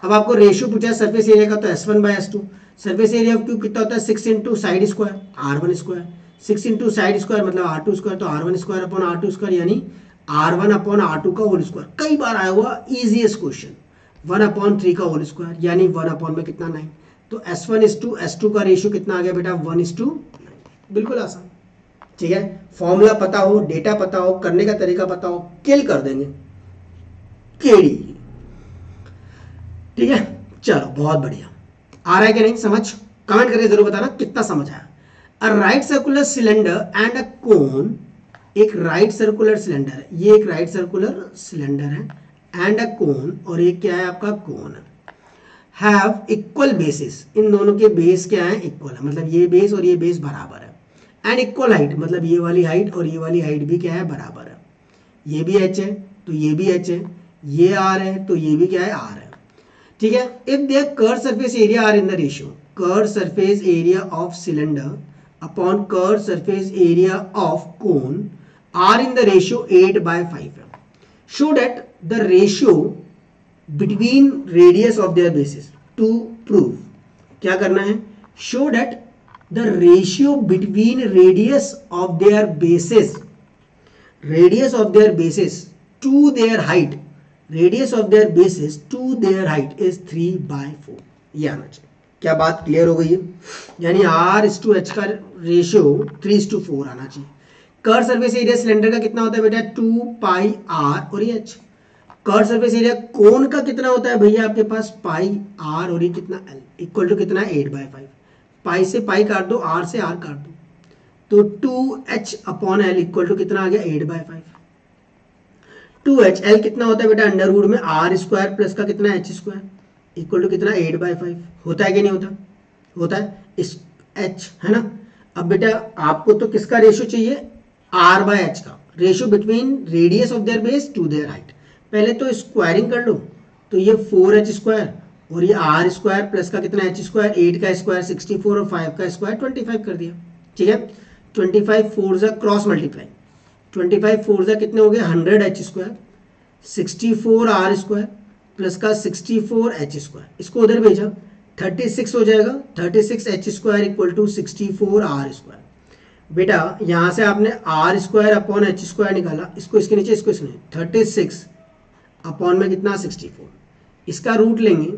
अब आपको रेशियो पूछा है सरफेस एरिया का, तो s1/s2, surface area of cube कितना होता है 6 into side square r1 square, 6 into side square मतलब r2 स्क्वायर, तो r1 square upon r2 square यानी r1 अपॉन r2 का होल स्क्वायर, कई बार आया हुआ इजीएस्ट क्वेश्चन, 1/3 का होल स्क्वायर यानी 1 अपॉन में कितना 9, तो s1:s2 का रेशियो कितना आ गया बेटा 1:9, बिल्कुल आसान, ठीक है, फॉर्मूला पता हो, डेटा पता हो, करने का तरीका पता हो, किल कर देंगे केडी, ठीक है, चलो बहुत बढ़िया, आ रहा है कि नहीं समझ, कमेंट करके जरूर बताना कितना समझ आया। A right circular cylinder and a cone, एक राइट सर्कुलर सिलेंडर है, ये एक राइट सर्कुलर सिलेंडर है, एंड अ कोन, और एक क्या है आपका कोन है, हैव इक्वल बेसिस, इन दोनों के बेस क्या है इक्वल है, मतलब ये बेस और ये बेस बराबर है, एंड इक्वल हाइट, मतलब ये वाली हाइट और ये वाली हाइट भी क्या है बराबर है, ये भी h है तो ये भी h है, ये r है तो ये भी क्या है r है, ठीक है, if their curve surface area are in the ratio, curve surface area of cylinder upon curve surface area of cone are in the ratio 8/5 है, show that the ratio between radius of their basis, to prove क्या करना है, show that the ratio between radius of their bases, radius of their bases to their height, radius of their bases to their height is 3/4, ये आना चाहिए, क्या बात clear हो गई है, यानी r/h का रेशियो 3:4 आना चाहिए, कर्व सरफेस एरिया सिलेंडर का कितना होता है बेटा 2 पाई आर और ये h। Curve surface area cone का कितना होता है भैया आपके पास पाई आर और ये कितना एल इक्वल टू कितना 8/5। पाई से पाई काट दो, आर से आर काट दो, तो 2h upon L equal to कितना आ गया 8/5। 2h एल कितना होता है बेटा अंडर रूट में आर स्क्वायर प्लस का कितना h स्क्वायर इक्वल टू कितना 8/5 होता है कि नहीं होता? होता है। इस h है ना। अब बेटा आपको तो किसका रेशियो चाहिए r बाय h का, ratio between radius of their base to their height. पहले तो स्क्वायरिंग कर लो, तो ये 4h स्क्वायर और ये r स्क्वायर प्लस का कितना h स्क्वायर, 8 का स्क्वायर 64 और 5 का स्क्वायर 25 कर दिया। ठीक है, 25 4 जा क्रॉस मल्टीप्लाई, 25 4 जा कितने हो गए 100h square, 64 r square plus का 64 h स्क्वायर, इसको उधर भेजा 36 हो जाएगा, 36 h square equal to 64 r square. बेटा यहां से आपने r square upon h square निकाला, इसको इसके नीचे, इसको इसमें 36 अपॉन में कितना 64, इसका रूट लेंगे,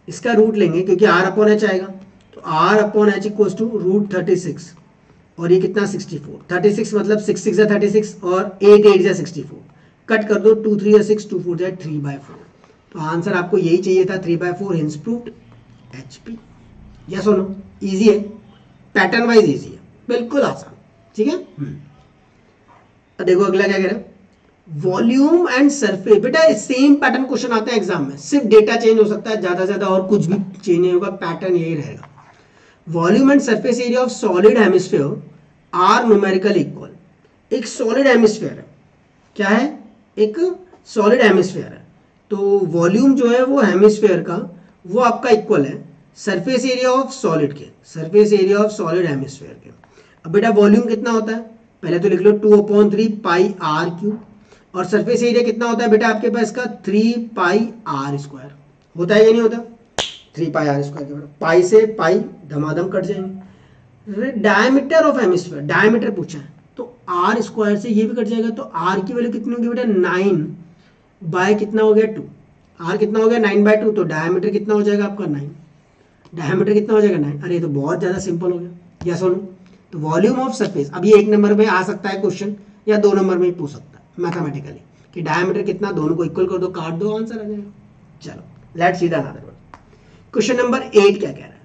इसका रूट लेंगे क्योंकि r अपॉन h आएगा, तो r upon h equal to root 36 और ये कितना 64। 36 मतलब 6 6 36 और 8 8 64, कट कर दो 2 3 6 2 4 3/4। तो आंसर आपको यही चाहिए था 3/4, हिंस प्रूव्ड HP। यस और नो? इजी है, पैटर्न वाइज इजी है, बिल्कुल आसान। ठीक है, अब देखो अगला क्या कह रहा है, वॉल्यूम एंड सरफेस। बेटा सेम पैटर्न क्वेश्चन आता है एग्जाम में, सिर्फ डेटा चेंज हो सकता है, ज्यादा ज्यादा और कुछ भी चेंज नहीं होगा, पैटर्न यही रहेगा। Volume and surface area of solid hemisphere are numerical equal. एक सॉलिड हेमिस्फीयर है, क्या है, एक सॉलिड हेमिस्फीयर है, तो वॉल्यूम जो है वो हेमिस्फीयर का वो आपका इक्वल है सरफेस एरिया ऑफ सॉलिड के, surface area of solid hemisphere के। अब बेटा वॉल्यूम कितना होता है, पहले तो लिख लो 2/3 पाई आर क्यूब, और सरफेस एरिया कितना होता है बेटा आपके पास का 3 पाई आर स्क्वायर। होता है या नहीं होता? 3 पाई आर स्क्वायर के बराबर, पाई से पाई धमाधम कट जाएंगे। डायमीटर ऑफ हेमिस्फीयर, डायमीटर पूछा है, तो आर स्क्वायर से ये भी कट जाएगा, तो आर की वैल्यू कितनी होगी बेटा 9 बाय कितना हो गया 2, आर कितना हो गया 9/2, तो डायमीटर कितना हो जाएगा आपका 9, डायमीटर कितना हो जाएगा 9। अरे तो बहुत ज्यादा सिंपल हो गया। यस और नो? तो वॉल्यूम ऑफ सरफेस, अब ये 1 नंबर में आ सकता है क्वेश्चन या 2 नंबर में ही पूछ सकता है मैथमेटिकली कि डायमीटर कितना, दोनों को इक्वल कर दो, काट दो, आंसर आ जाएगा। चलो let's see the another one. Question number 8 क्या कह रहा है,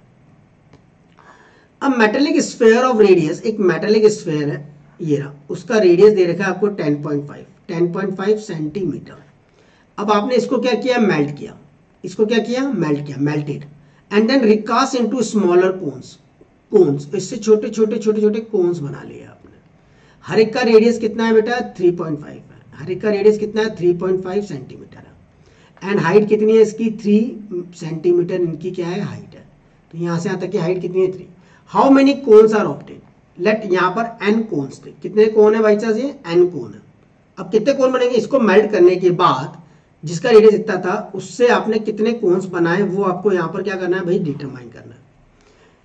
अब मेटेलिक स्फीयर ऑफ रेडियस, एक मेटेलिक स्फीयर है ये रहा, उसका रेडियस दे रखा है आपको 10.5 सेंटीमीटर। अब आपने इसको क्या किया, मेल्ट किया, इसको क्या किया, मेल्ट किया, melted, and then recast into smaller cones, cones, इससे छोटे छोटे छोटे छोटे कोन्स बना लिए आपने। हर एक का रेडियस कितना है बेटा 3.5 है, हर एक का रेडियस कितना है 3.5 सेंटीमीटर है, एंड हाइट कितनी है इसकी 3 सेंटीमीटर, इनकी क्या है हाइट है, तो यहां से यहां तक की हाइट कितनी है 3। How many cones are obtain, let यहाँ पर n कोन्स थे, कितने कोन है भाई साहब, ये n कोन है। अब कितने कोन बनेंगे, इसको मेल्ट करने के बाद जिसका रेडियस इतना था उससे आपने कितने कोन्स बनाए वो आपको यहाँ पर क्या करना है भाई, डिटरमाइन करना है।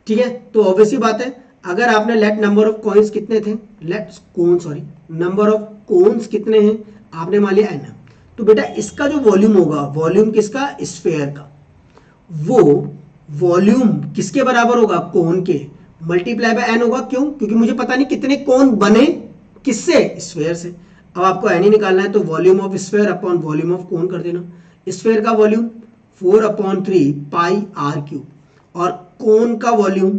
ठीक है, तो ऑब्वियसली बात है, अगर आपने लेट नंबर ऑफ कॉइन्स कितने थे, let cone sorry number of cones कितने हैं आपने मान लिया n है, तो बेटा इसका जो वॉल्यूम होगा, वॉल्यूम किसका, स्फीयर का, वो वॉल्यूम किसके बराबर होगा, कोन के मल्टीप्लाई बाय n होगा। क्यों? क्योंकि मुझे पता नहीं कितने कोन बने, किससे, स्फीयर से। अब आपको n ही निकालना है, तो volume of sphere upon volume of cone कर देना। स्फीयर का वॉल्यूम 4/3 पाई आर क्यूब, और कोन का वॉल्यूम,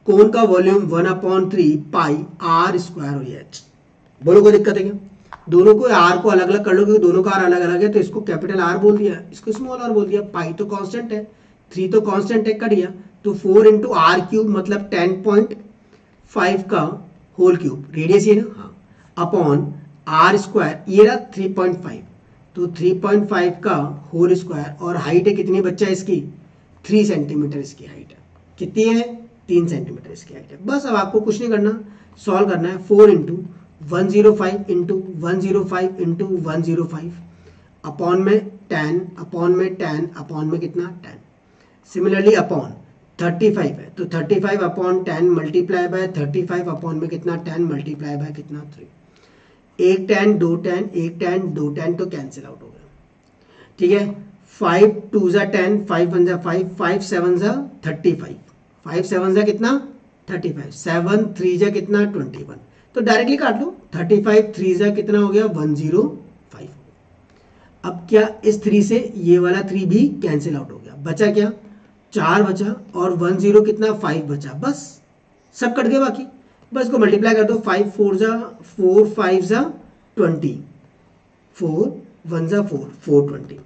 कोन का वॉल्यूम 1/3 पाई आर स्क्वायर और h। बोलो कोई दिक्कत है क्या? दोनों को आर को अलग अलग कर लो, क्योंकि दोनों का आर अलग अलग है, तो इसको कैपिटल आर बोल दिया, इसको स्मॉल आर बोल दिया। पाई तो कांस्टेंट है, 3 तो कांस्टेंट है, कट गया, तो 4 इंटू आर क्यूब मतलब 10.5 का होल क्यूब, रेडियस ये ना, हाँ, अपॉन आर स्क्वायर, ये रहा 3.5, तो 3.5 का होल स्क्वायर, और हाइट है कितनी बच्चा इसकी 3 सेंटीमीटर इसकी हाइट है, कितनी है 3 सेंटीमीटर इसकी हाइट है। बस अब आपको कुछ नहीं करना, सॉल्व करना है, 4 इंटू 105 इंटू 105 इंटू 105 अपॉन में 10 अपॉन में 10 अपॉन में कितना 10, सिमिलरली अपॉन 35 है, तो 35 अपॉन 10 मल्टीप्लाई बाय 35 अपॉन में कितना 10 मल्टीप्लाई बाय कितना 3, एक 10 2 10 एक 10 2 10, तो कैंसिल आउट हो गया। ठीक है, 5 2 10 5 1 5 5 7 35, 5 7 कितना 35, 7 3 जा कितना 21, तो डायरेक्टली काट लो, 35 3 जा कितना हो गया 105। अब क्या इस 3 से ये वाला 3 भी कैंसिल आउट हो गया, बचा क्या 4 बचा और 10 कितना 5 बचा, बस सब कट गए बाकी, बस को मल्टीप्लाई कर दो, 5 4 जा 4 5 जा 20, 4 1 जा 4 420।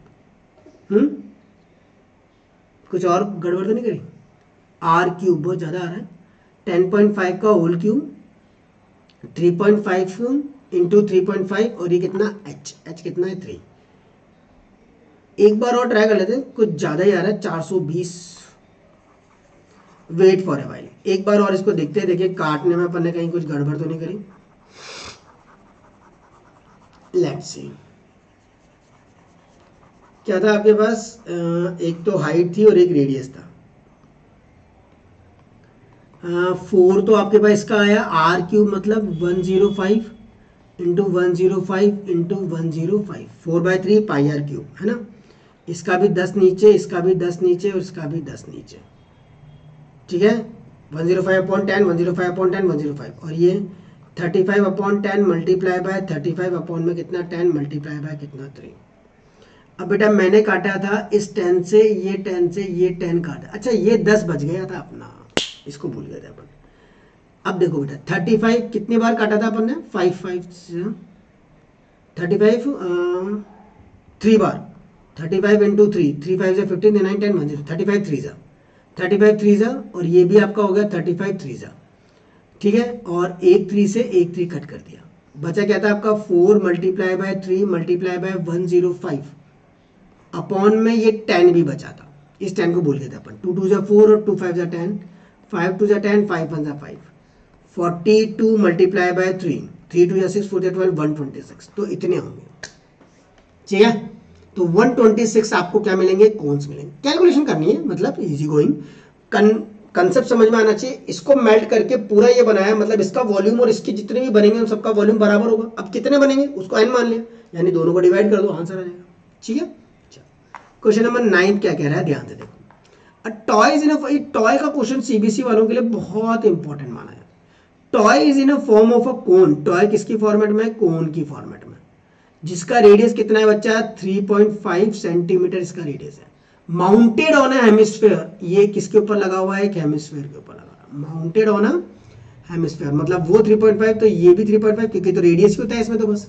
कुछ और गड़बड़ तो नहीं करी, आर क्यूब बहुत ज़्यादा आ रहा है, 10.5 का होल क्यूब 3.5 इंटू 3.5 और ये कितना h कितना है 3। एक बार और ट्राई कर लेते हैं, कुछ ज़्यादा ही आ रहा है 420, वेट फॉर ए वाइल, एक बार और इसको देखते हैं, देखिए काटने में अपन ने कहीं कुछ गड़बड़ तो नहीं करी। लेट्स सी क्या था आपके पास, एक तो हाइट थी और एक रेडियस था, 4 तो आपके पास इसका आया आर क्यूब मतलब 105 into 105 into 105 4/3 pi r cube है ना, इसका भी 10 नीचे, इसका भी 10 नीचे और इसका भी 10 नीचे, ठीक है 105/10 105/10 105 और ये 35/10 मल्टीप्लाई बाय 35 अपॉन में कितना 10 मल्टीप्लाई बाय कितना 3। अब बेटा मैंने काटा था इस 10 से ये 10 से ये 10 काटा, अच्छा ये 10 बच गया था अपना, इसको भूल गए थे अपन। अब देखो बेटा 35 कितनी बार काटा था अपन ने 5 5 35 3 बार, 35 इंटू 3 3 5 15 9 10 1 35 3 जा और ये भी आपका हो गया 35 3 जा, ठीक है, और एक 3 से एक 3 कट कर दिया, बचा क्या था आपका 4 multiply by 3 multiply by 105 upon में ये 10 भी बचा था, इस 10 को भूल गए थे अपन, 2 2 जा 4 और 2 5 जा 10 5 2 जा 10 5 1 जा 5 42 मल्टीप्लाई बाय 3 3 2 जा 6 4 जा 12 126, तो इतने होंगे, ठीक है। तो 126 आपको क्या मिलेंगे कौन्स मिलेंगे, कैलकुलेशन करनी है मतलब इजी गोइंग, कंसेप्ट समझ में आना चाहिए, इसको मेल्ट करके पूरा ये बनाया, मतलब इसका वॉल्यूम और इसके जितने भी बनेंगे उन सबका वॉल्यूम बराबर होगा। अब कितने बनेंगे उसको n मान लिया, यानी दोनों को डिवाइड कर दो, आंसर आ जाएगा, ठीक है। क्वेश्चन नंबर 9 क्या कह रहा है, ध्यान से देखो, toy is in a, toy का क्वेश्चन सीबीएसई वालों के लिए बहुत इंपॉर्टेंट माना है। Toy is in a form of a cone, toy किसकी फॉर्मेट में, कोन की फॉर्मेट में, जिसका रेडियस कितना है बच्चा 3.5 सेंटीमीटर इसका रेडियस है, माउंटेड ऑन अ हेमिस्फीयर, ये किसके ऊपर लगा हुआ है, एक हेमिस्फीयर के ऊपर लगा हुआ, माउंटेड ऑन अ हेमिस्फीयर मतलब वो 3.5 तो ये भी 3.5 क्योंकि तो रेडियस ही होता है इसमें, तो बस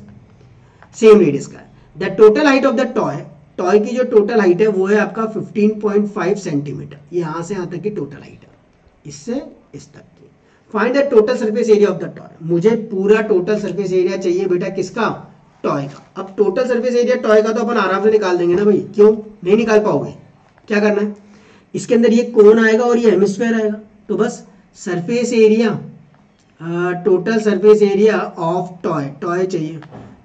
सेम रेडियस का है। The total height of the toy, toy की जो टोटल हाइट है वो है आपका 15.5 सेंटीमीटर, यहां से यहां तक की टोटल हाइट है, इससे इस तक की। Find the total surface area of the toy, मुझे पूरा टोटल सरफेस एरिया चाहिए बेटा किसका, टॉय का। अब टोटल सरफेस एरिया टॉय का तो अपन आराम से निकाल देंगे ना भाई, क्यों नहीं निकाल पाओगे, क्या करना है, इसके अंदर ये कोन आएगा और ये हेमिस्फीयर आएगा, तो बस surface area, total surface area of toy, toy चाहिए,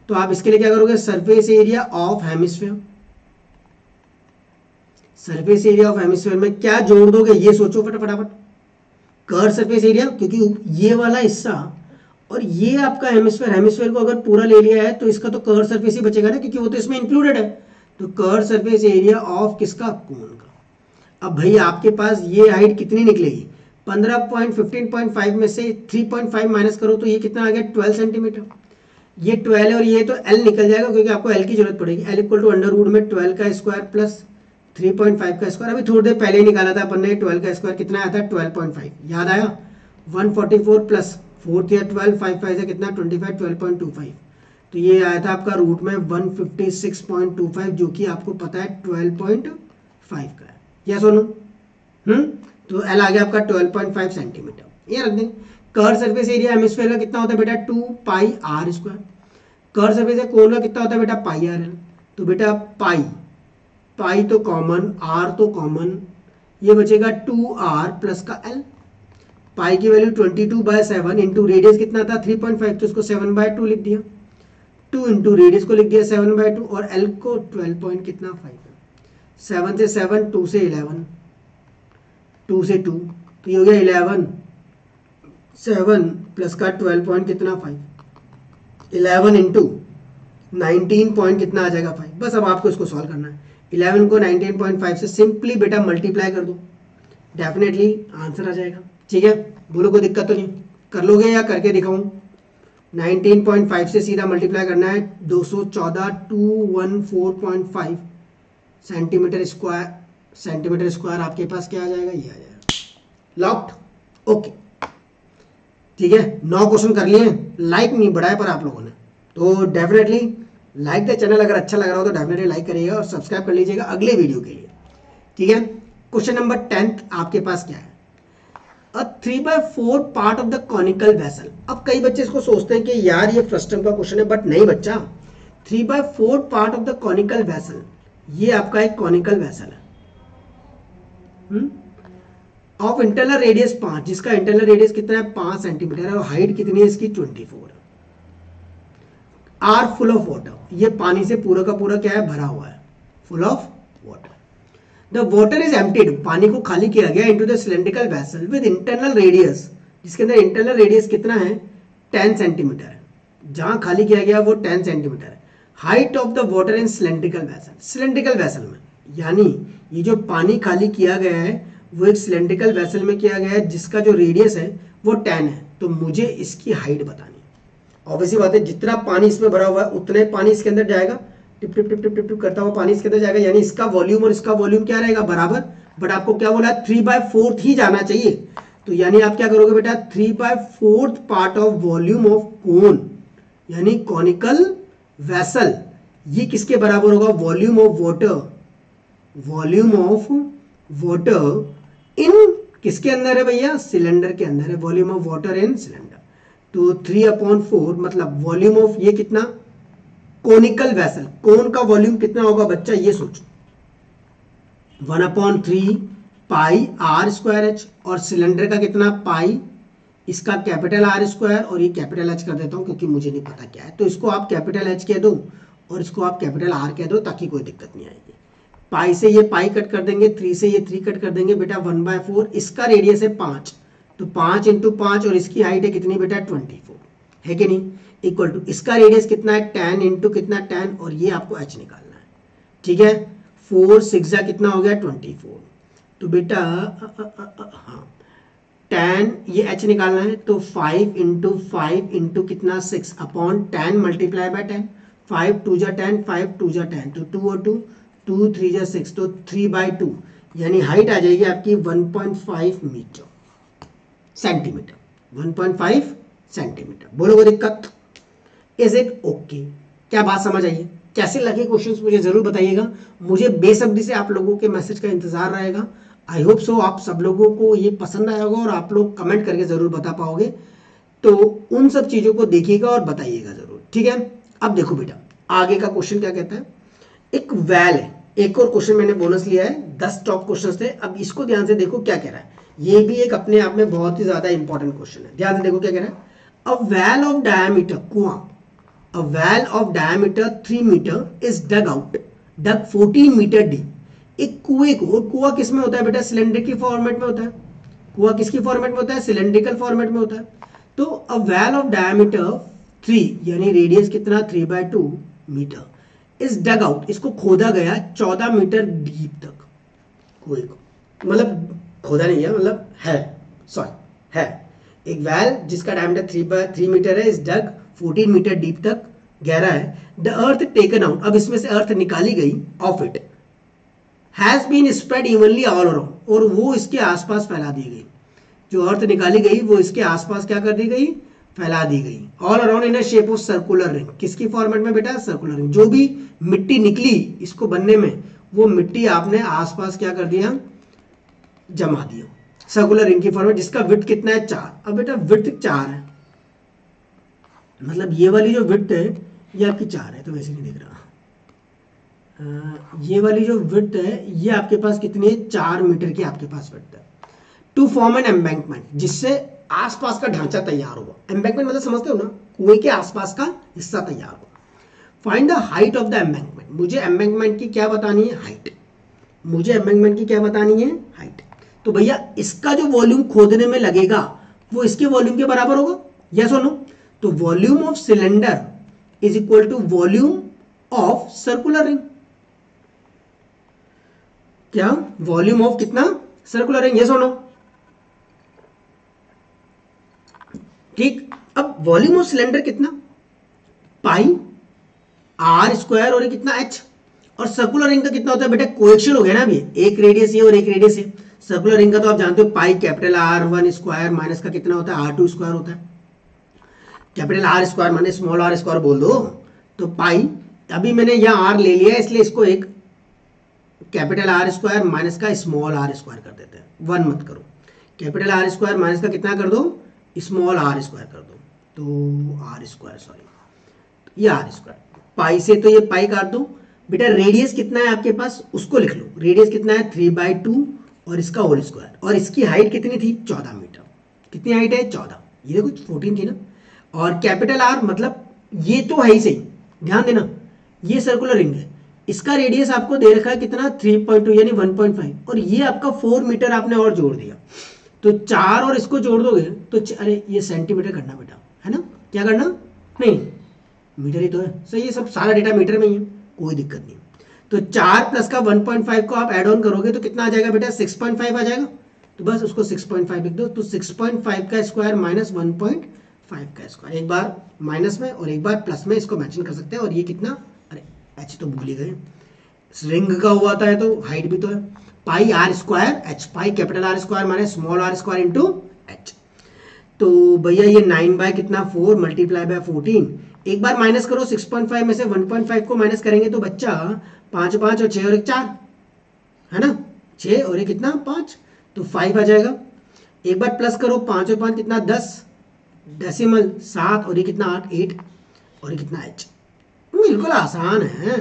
तो आप इसके लिए क्या करोगे, surface area of hemisphere, surface area of hemisphere में क्या जोड़ दोगे ये सोचो फटाफट, कर्व सरफेस एरिया, क्योंकि ये वाला हिस्सा और ये आपका हेमिस्फीयर, हेमिस्फीयर को अगर पूरा ले लिया है तो इसका तो कर्व सरफेस ही बचेगा ना, क्योंकि वो तो इसमें इंक्लूडेड है, तो कर्व सरफेस एरिया ऑफ किसका, कोन का। अब भाई आपके पास ये हाइट कितनी निकलेगी, 15.15.5 में से 3.5 माइनस करो तो ये कितना आ गया 12 सेंटीमीटर, ये 12 है और ये तो L निकल जाएगा क्योंकि आपको L की जरूरत पड़ेगी, L equal to under root में 12 का स्क्वायर प्लस 3.5 का स्क्वायर, अभी थोड़ी देर पहले ही निकाला था अपन ने, 12 का स्क्वायर कितना आया था 12.5, याद आया, 144 प्लस 4 या 12 5 5 से कितना 25 12.25, तो ये आया था आपका रूट में 156.25 जो कि आपको पता है 12.5 का है, या सोनू, तो L आ गया आपका 12.5 सेंटीमीटर, ये रख दें। कर्व सरफेस एरिया हेमिस्फीयर का कितना होता है बेटा 2 pi R square, curve surface area cone का कितना होता है बेटा पाई आर एल, तो बेटा पाई, पाई तो कॉमन, आर तो कॉमन, ये बचेगा 2r प्लस का l, पाई की वैल्यू 22/7 इंटू रेडियस कितना था 3.5 तो इसको 7/2 लिख दिया, 2 इंटू रेडियस को लिख दिया 7/2 और l को 12 पॉइंट कितना 5 है, 7 से 7 2 से 11 2 से 2 तो ये हो गया 11 7 प्लस का 12 पॉइंट कितना 5 11 इंटू 19 पॉइंट कितना आ जाएगा 5, बस अब आपको इसको सॉल्व करना है, 11 को 19.5 से सिंपली बेटा मल्टीप्लाई कर दो, डेफिनेटली आंसर आ जाएगा। ठीक है, बोलो कोई दिक्कत तो नहीं, कर लोगे या करके दिखाऊं? 19.5 से सीधा मल्टीप्लाई करना है, 214 214.5 सेंटीमीटर स्क्वायर आपके पास क्या आ जाएगा, ये आ जाएगा। लॉक्ड, ओके ठीक है। 9 क्वेश्चन कर लिए, लाइक नहीं बढ़ाया पर आप लोगों ने, तो डेफिनेटली लाइक द चैनल, अगर अच्छा लग रहा हो तो डेफिनेटली लाइक करिएगा और सब्सक्राइब कर लीजिएगा अगले वीडियो के लिए, ठीक है। क्वेश्चन नंबर 10 आपके पास क्या है, अ 3/4 part of the conical vessel. अब कई बच्चे इसको सोचते हैं कि यार ये फर्स्ट टर्म का क्वेश्चन है, बट नहीं बच्चा, 3/4 part of the conical vessel, ये आपका एक कॉनिकल वेसल है ऑफ इंटरनल रेडियस 5, जिसका इंटरनल रेडियस कितना है 5 सेंटीमीटर है और हाइट कितनी है इसकी 24, आर फुल ऑफ वाटर, ये पानी से पूरा का पूरा क्या है, भरा हुआ है, full of water. The water is emptied, पानी को खाली किया गया into the cylindrical vessel with internal radius, जिसके अंदर इंटरनल रेडियस कितना है 10 सेंटीमीटर है, जहां खाली किया गया वो 10 सेंटीमीटर है। Height of the water in cylindrical vessel, cylindrical vessel में, यानी ये जो पानी खाली किया गया है वो एक सिलेंड्रिकल वेसल में किया गया है जिसका जो रेडियस है वो 10 है, तो मुझे इसकी हाइट बतानी है। ऑब्वियसली बात है, जितना पानी इसमें भरा हुआ है उतना ही पानी इसके अंदर जाएगा, tip tip tip tip tip tip करता हुआ पानी इसके अंदर जाएगा, यानी इसका वॉल्यूम और इसका वॉल्यूम क्या रहेगा, बराबर। बट आपको क्या बोला है, 3/4 ही जाना चाहिए, तो यानी आप क्या करोगे बेटा, 3/4 part of volume of cone, यानी कॉनिकल वेसल, ये किसके बराबर होगा, volume of water, volume of water in किसके अंदर है भैया, सिलेंडर के अंदर है, volume of water in cylinder. तो 3/4 मतलब वॉल्यूम ऑफ ये कितना, कोनिकल वेसल, कोन का वॉल्यूम कितना होगा बच्चा, ये सोचो, 1/3 पाई आर स्क्वायर एच, और सिलेंडर का कितना पाई, इसका कैपिटल आर स्क्वायर और ये कैपिटल एच कर देता हूं क्योंकि मुझे नहीं पता क्या है, तो इसको आप कैपिटल एच कह दो और इसको आप कैपिटल आर कह दो ताकि कोई दिक्कत नहीं आएगी। पाई से ये पाई कट कर देंगे, 3 से ये 3 कट कर देंगे बेटा, 1/4, इसका रेडियस है 5, तो 5 × 5 और इसकी हाइट है कितनी बेटा 24, है कि नहीं, इक्वल टू इसका रेडियस कितना है 10 × कितना 10 और ये आपको h निकालना है, ठीक है। 4 6 कितना हो गया 24, तो बेटा हाँ 10, ये h निकालना है, तो 5 × 5 × कितना 6 अपॉन 10 मल्टीप्लाई बाय 10, 5 2 जा 10, 5 2 जा 10, तो 2 और 2 2 3 जा 6, तो 3/2, यानी हाइट आ जाएगी आपकी 1.5 मीटर सेंटीमीटर, 1.5 सेंटीमीटर। बोलो कोई दिक्कत, इज इट ओके, क्या बात समझ आई है, कैसे लगे क्वेश्चंस मुझे जरूर बताइएगा, मुझे बेसब्री से आप लोगों के मैसेज का इंतजार रहेगा। आई होप सो आप सब लोगों को ये पसंद आया होगा और आप लोग कमेंट करके जरूर बता पाओगे, तो उन सब चीजों को देखिएगा और बताइएगा जरूर, ठीक है। अब देखो बेटा आगे का क्वेश्चन क्या कहता है, एक वैल है, एक और क्वेश्चन मैंने बोनस लिया है, 10 टॉप क्वेश्चन थे, अब इसको ध्यान से देखो क्या कह रहा है, ये भी एक अपने आप में बहुत ही ज्यादा इंपॉर्टेंट क्वेश्चन है, ध्यान से देखो क्या कह रहा है, अ वैल ऑफ डायमीटर, कुआं, a well of diameter 3 metre is dug out, dug 14 metre deep, एक कुएं को, और कुआं किस में होता है बेटा, सिलेंडर की फॉर्मेट में होता है, कुआं किसकी फॉर्मेट में होता है, सिलेंड्रिकल फॉर्मेट में होता है, तो अ वैल ऑफ डायमीटर 3 यानी रेडियस कितना 3/2 मीटर इस डग आउट, इसको खोदा गया 14 मीटर डीप तक, कुएं को, मतलब खोदा नहीं है, मतलब है, सॉरी है एक वैल जिसका डायमीटर 3/3 मीटर है, इस डग 14 मीटर डीप तक गहरा है, द अर्थ टेकन आउट, अब इसमें से अर्थ निकाली गई, of it has been spread evenly all around, और वो इसके आसपास फैला दी गई, जो अर्थ निकाली गई वो इसके आसपास क्या कर दी गई, फैला दी गई, all around in a shape of circular ring, किसकी फॉर्मेट में बेटा, सर्कुलर रिंग, जो भी मिट्टी निकली इसको बनने में वो मिट्टी आपने आसपास क्या कर दिया, जमा दिया, सर्कुलर रिंग की फॉर्मेट, जिसका विड्थ कितना है 4, अब बेटा विड्थ 4 है, मतलब ये वाली जो विड्थ है ये आपकी 4 है, तो वैसे नहीं दिख रहा, ये वाली जो विड्थ है ये आपके पास कितनी है, 4 मीटर की आपके पास विड्थ है, टू फॉर्म एन एम्बैंकमेंट, जिससे आसपास का ढांचा तैयार होगा, एम्बैंकमेंट मतलब समझते हो ना, कुएं के आसपास का हिस्सा तैयार होगा। Find the height of the embankment, मुझे एम्बैंकमेंट की क्या बतानी है, हाइट, मुझे एम्बैंकमेंट की क्या बतानी है, हाइट, तो भैया इसका जो वॉल्यूम खोदने में लगेगा वो इसके वॉल्यूम के बराबर होगा, यस और नो, तो volume of cylinder is equal to volume of circular ring, क्या वॉल्यूम ऑफ कितना, सर्कुलर रिंग, यस और नो, ठीक, अब वॉल्यूम ऑफ सिलेंडर कितना, पाई आर स्क्वायर और ये कितना एच, और सर्कुलर रिंग का कितना होता है बेटा, कोएक्सियल हो गया ना अभी, एक रेडियस ये और एक रेडियस है। सर्कुलर रिंग का तो आप जानते हो पाई capital are one square minus का कितना होता है, आर टू स्क्वायर होता है, कैपिटल आर स्क्वायर माने स्मॉल आर स्क्वायर बोल दो। तो पाई, अभी मैंने यहाँ आर ले लिया इसलिए इसको एक कैपिटल आर स्क्वायर माइनस का स्मॉल आर स्क्वायर कर देते हैं, वन मत करो, कैपिटल आर स्क्वायर माइनस का कितना कर दो, स्मॉल आर स्क्वायर कर दो, तो आर स्क्वायर सॉरी ये आर स्क्वायर, पाई से तो ये पाई काट दो। बेटा रेडियस कितना है आपके पास उसको लिख लो, रेडियस कितना है 3/2 और इसका होल स्क्वायर, और इसकी हाइट कितनी थी 14 मीटर, कितनी हाइट है 14, ये देखो 14 थी ना, और कैपिटल आर मतलब ये तो है ही सही, ध्यान देना ये सर्कुलर रिंग है, इसका रेडियस आपको दे रखा है कितना 3.2 यानी 1.5, और ये आपका 4 मीटर आपने और जोड़ दिया, तो 4 और इसको जोड़ दोगे तो अरे ये सेंटीमीटर करना बेटा, है ना, क्या करना, नहीं मीटर ही तो है, सही है, सब सारा डेटा मीटर में ही है, कोई दिक्कत नहीं। तो 4 प्लस का 1.5 को आप ऐड ऑन करोगे तो कितना आ जाएगा बेटा 6.5 आ जाएगा, तो बस उसको 6.5 लिख दो, तो 6.5 का स्क्वायर माइनस 1.5 का स्क्वायर, एक बार माइनस में और एक बार प्लस में इसको मैचिंग कर सकते हैं, और ये कितना, अरे एच तो भूल ही गए, रिंग का हुआ था है तो हाइट भी तो है, pi R square H, pi capital R square minus small R square into H, तो भैया ये 9 बाय कितना 4 मल्टीप्लाई बाय 14, एक बार माइनस करो 6.5 में से 1.5 को माइनस करेंगे तो बच्चा 5 5 और 6 और 1 4 है ना, 6 और ये कितना 5, तो 5 आ जाएगा, एक बार प्लस करो 5 और 5 कितना 10, डेसिमल 7 और ये कितना 8 8, और ये कितना एच, बिल्कुल आसान है,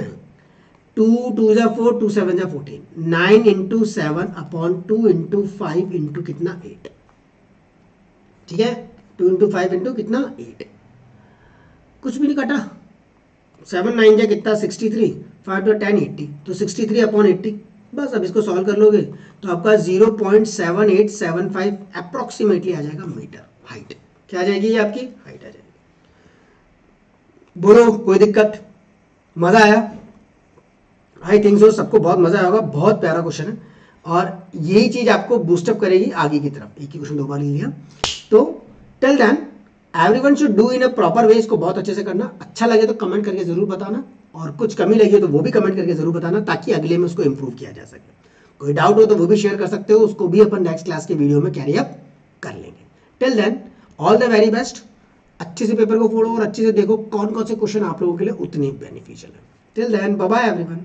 2 2 जा 4 2 7 जा 14, 9 इंटू 7 अपॉन 2 इंटू 5 इंटू कितना 8, ठीक है, 2 इंटू 5 इंटू कितना 8, कुछ भी नहीं कटा, 7 9 जा कितना 63, 5 to 10 80, तो 63 अपॉन 80, बस अब इसको सॉल्व कर लोगे तो आपका 0.7875 अप्रोक्सीमेटली आ जाएगा मीटर हाइट, क्या आ जाएगी ये आपकी हाइट आ जाएगी। बोलो कोई दिक्कत, मजा आया, आई थिंक सो सबको बहुत मजा आया होगा, बहुत प्यारा क्वेश्चन है, और यही चीज आपको बूस्टअप करेगी आगे की तरफ, एक ही क्वेश्चन 2 बार ले लिया, तो till then everyone should do in a proper way, इसको बहुत अच्छे से करना, अच्छा लगे तो कमेंट करके जरूर बताना, और कुछ कमी लगी तो वो भी कमेंट करके जरूर बताना, ताकि अगले में उसको इंप्रूव किया जा सके, कोई डाउट हो तो वो भी शेयर कर सकते हो, उसको भी अपन नेक्स्ट क्लास के वीडियो में कैरी अप कर लेंगे। Till then all the very best, अच्छे से पेपर को फोड़ो और अच्छे से देखो कौन कौन से क्वेश्चन आप लोगों के लिए उतने बेनिफिशियल है। Till then bye bye everyone.